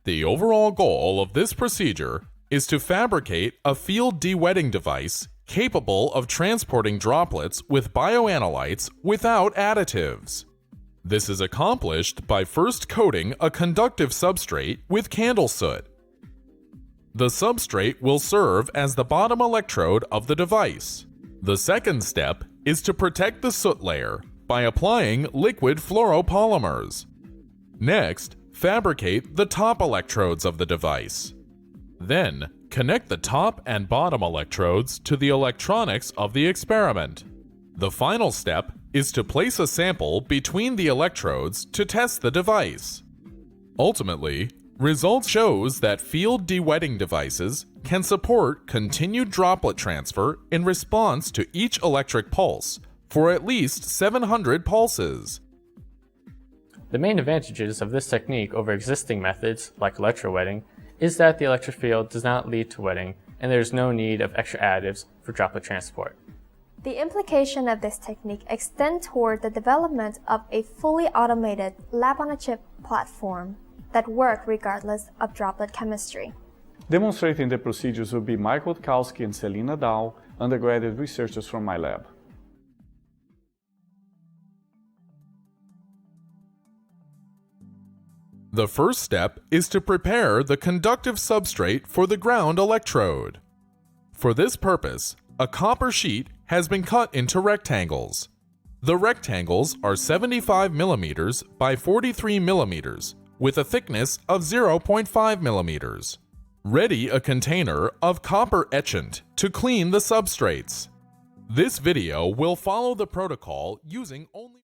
The overall goal of this procedure is to fabricate a field dewetting device capable of transporting droplets with bioanalytes without additives. This is accomplished by first coating a conductive substrate with candle soot. The substrate will serve as the bottom electrode of the device. The second step is to protect the soot layer by applying liquid fluoropolymers. Next, fabricate the top electrodes of the device. Then, connect the top and bottom electrodes to the electronics of the experiment. The final step is to place a sample between the electrodes to test the device. Ultimately, results shows that field dewetting devices can support continued droplet transfer in response to each electric pulse for at least 700 pulses. The main advantages of this technique over existing methods, like electrowetting, is that the electric field does not lead to wetting and there is no need of extra additives for droplet transport. The implication of this technique extends toward the development of a fully automated lab-on-a-chip platform that work regardless of droplet chemistry. Demonstrating the procedures will be Mike Wutkowski and Selina, undergraduate researchers from my lab. The first step is to prepare the conductive substrate for the ground electrode. For this purpose, a copper sheet has been cut into rectangles. The rectangles are 75 mm by 43 mm with a thickness of 0.5 mm. Ready a container of copper etchant to clean the substrates. This video will follow the protocol using only